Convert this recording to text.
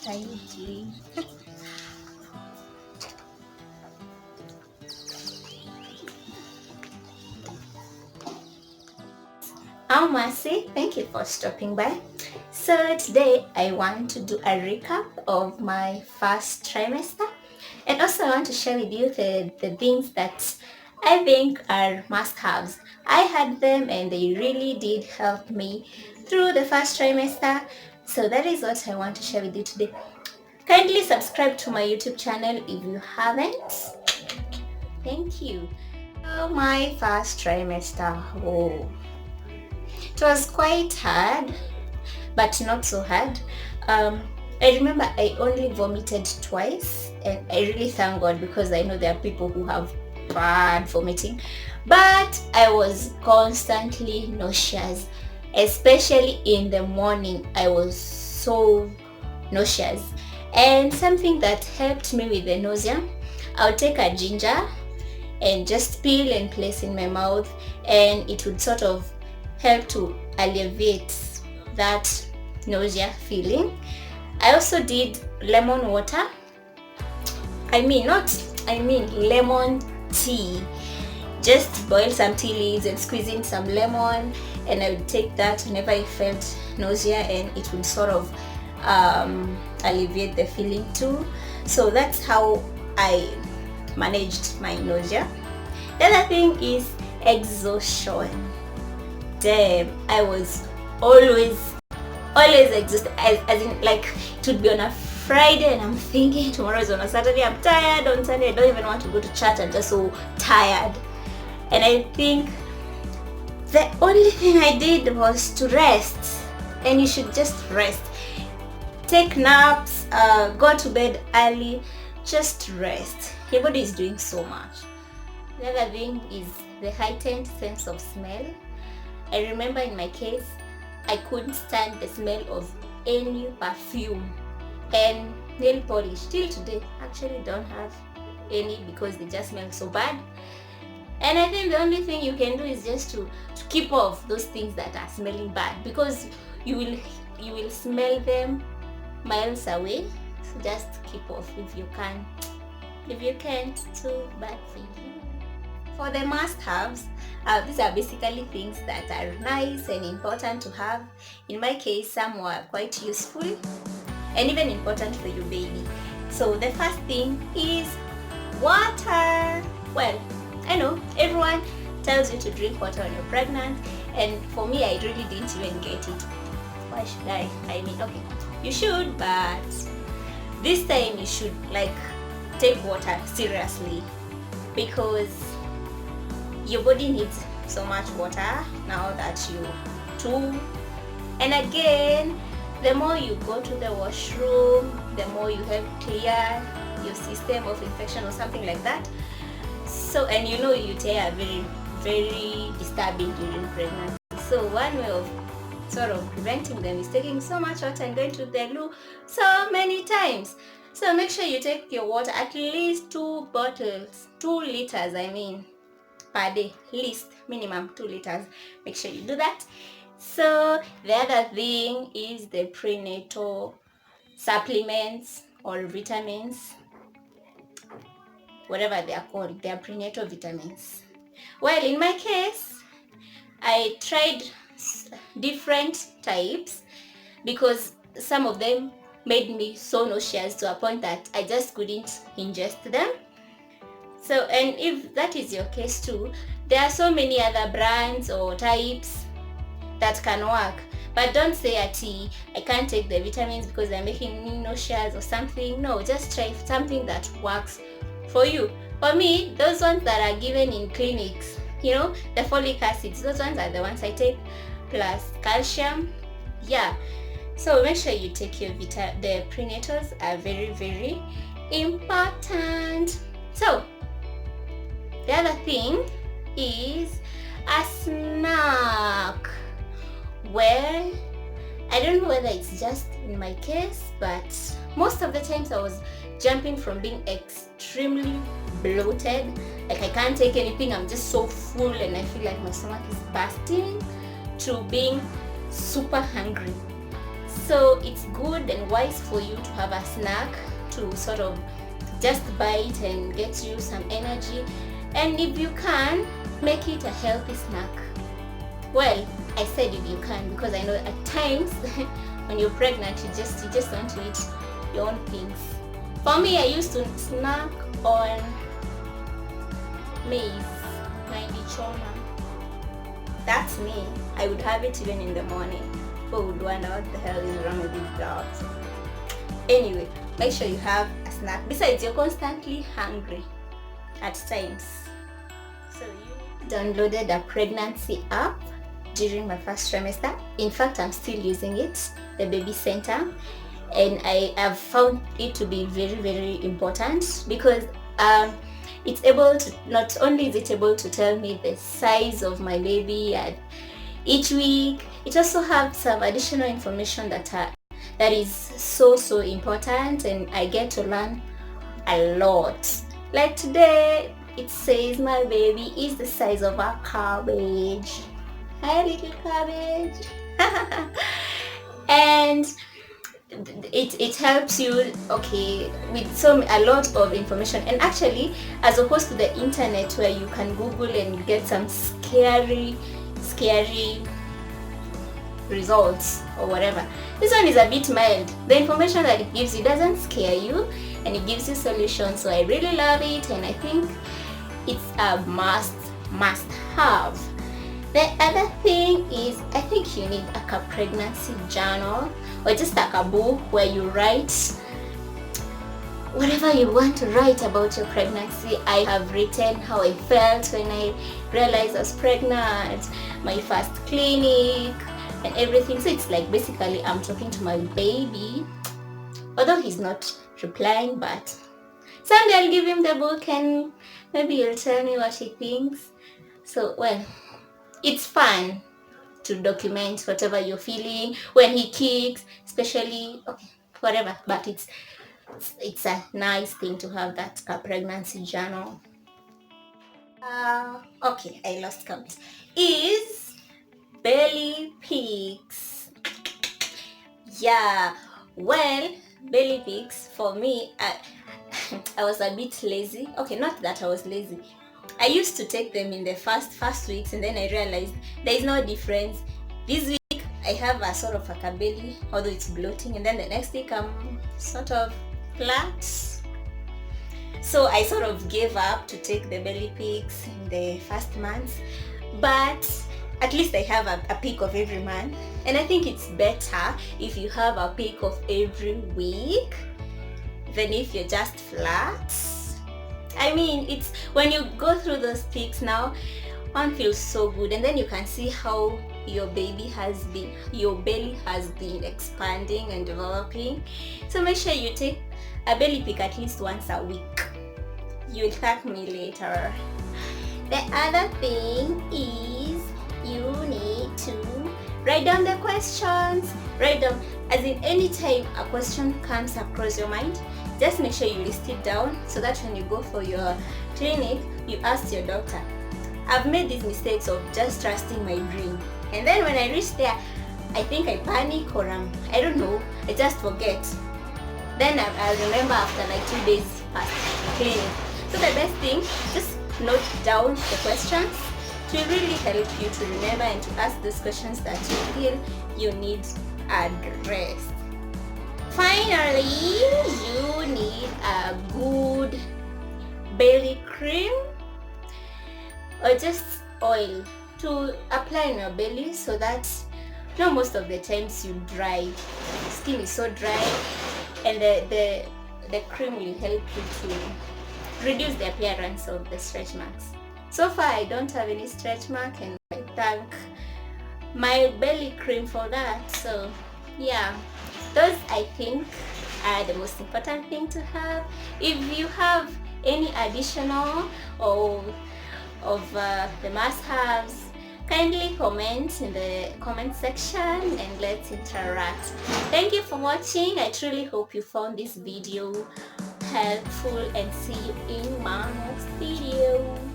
What are you doing? I'm Mercy. Thank you for stopping by. So today I want to do a recap of my first trimester, and also I want to share with you the things that I think are must-haves. I had them and they really did help me through the first trimester. So that is what I want to share with you today. Kindly subscribe to my YouTube channel if you haven't. Thank you. So my first trimester, it was quite hard, but not so hard. I remember I only vomited twice, and I really thank God because I know there are people who have bad vomiting, but I was constantly nauseous, especially in the morning. I was so nauseous, and something that helped me with the nausea, I'll take a ginger and just peel and place in my mouth, and it would sort of help to alleviate that nausea feeling. I also did lemon water. I mean lemon tea. Just boil some tea leaves and squeeze in some lemon, and I would take that whenever I felt nausea, and it would sort of alleviate the feeling too. So that's how I managed my nausea. The other thing is exhaustion. Damn, I was always exhausted, as in, like, it would be on a Friday and I'm thinking tomorrow is on a Saturday, I'm tired. On Sunday I don't even want to go to church, I'm just so tired. And I think the only thing I did was to rest, and you should just rest. Take naps, go to bed early, just rest. Your body is doing so much. The other thing is the heightened sense of smell. I remember in my case, I couldn't stand the smell of any perfume, and nail polish till today actually don't have any because they just smell so bad. And I think the only thing you can do is just to keep off those things that are smelling bad, because you will smell them miles away. So just keep off if you can. If you can't, too bad for you. For the must-haves, these are basically things that are nice and important to have. In my case, some were quite useful and even important for your baby. So the first thing is water. Well, I know everyone tells you to drink water when you're pregnant, and for me, I really didn't even get it. Why should I? I mean, okay, you should, but this time you should take water seriously, because your body needs so much water now that you too. And again, the more you go to the washroom, the more you help clear your system of infection or something like that. So, and UTI are very, very disturbing during pregnancy. So one way of sort of preventing them is taking so much water and going to the loo so many times. So make sure you take your water, at least 2 bottles, 2 liters per day, least minimum 2 liters. Make sure you do that. So the other thing is the prenatal supplements or vitamins, whatever they are called. They are prenatal vitamins. Well, in my case, I tried different types because some of them made me so nauseous to a point that I just couldn't ingest them. So, and if that is your case too, there are so many other brands or types that can work. But don't say I can't take the vitamins because they're making me nauseous or something. No, just try something that works for you. For me, those ones that are given in clinics, the folic acids, those ones are the ones I take, plus calcium. Yeah. So make sure you take your the prenatals are very, very important. So the other thing is a snack. Well, I don't know whether it's just in my case, but most of the times I was jumping from being extremely bloated, like I can't take anything, I'm just so full and I feel like my stomach is bursting, to being super hungry. So it's good and wise for you to have a snack to sort of just bite and get you some energy. And if you can, make it a healthy snack. Well, I said if you can, because I know at times when you're pregnant you just want to eat your own things. For me, I used to snack on maize, Mahindi choma. That's me. I would have it even in the morning. People would wonder what the hell is wrong with these girls. Anyway, make sure you have a snack. Besides, you're constantly hungry at times. So you downloaded a pregnancy app during my first trimester. In fact, I'm still using it, the Baby Center, and I have found it to be very, very important because it's able to, not only is it able to tell me the size of my baby at each week, it also has some additional information that is so important, and I get to learn a lot. Like today, it says my baby is the size of a cabbage. Hi, little cabbage. And it helps you, okay, with a lot of information. And actually, as opposed to the internet where you can Google and get some scary results or whatever, this one is a bit mild. The information that it gives you doesn't scare you, and it gives you solutions. So I really love it, and I think it's a must have. The other thing is, I think you need like a pregnancy journal, or just like a book where you write whatever you want to write about your pregnancy. I have written how I felt when I realized I was pregnant, my first clinic, and everything. So it's like basically I'm talking to my baby, although he's not replying, but someday I'll give him the book and maybe he'll tell me what he thinks. So, well, it's fun to document whatever you're feeling when he kicks, especially, okay, whatever, but it's a nice thing to have that pregnancy journal. Okay, I lost count. Is belly pics. Yeah, well, belly pics for me, I was a bit lazy. Okay, not that I was lazy. I used to take them in the first weeks, and then I realized there is no difference. This week I have a sort of like a belly, although it's bloating, and then the next week I'm sort of flat. So I sort of gave up to take the belly pics in the first month, but at least I have a pic of every month, and I think it's better if you have a pic of every week than if you're just flat. I mean, it's when you go through those pics now, one feels so good, and then you can see how your belly has been expanding and developing. So make sure you take a belly pic at least once a week. You'll thank me later. The other thing is you need to write down the questions. Write down, as in anytime a question comes across your mind, just make sure you list it down so that when you go for your clinic, you ask your doctor. I've made these mistakes of just trusting my dream, and then when I reach there, I think I panic, or I don't know, I just forget. Then I'll remember after like 2 days past clinic. So the best thing, just note down the questions. It will really help you to remember and to ask those questions that you feel you need addressed. Finally, you need a good belly cream or just oil to apply on your belly, so that most of the times you dry, skin is so dry, and the cream will help you to reduce the appearance of the stretch marks. So far I don't have any stretch mark, and I thank my belly cream for that. So yeah, those I think are the most important thing to have. If you have any additional or of the must-haves, kindly comment in the comment section and let's interact. Thank you for watching. I truly hope you found this video helpful, and see you in my next video.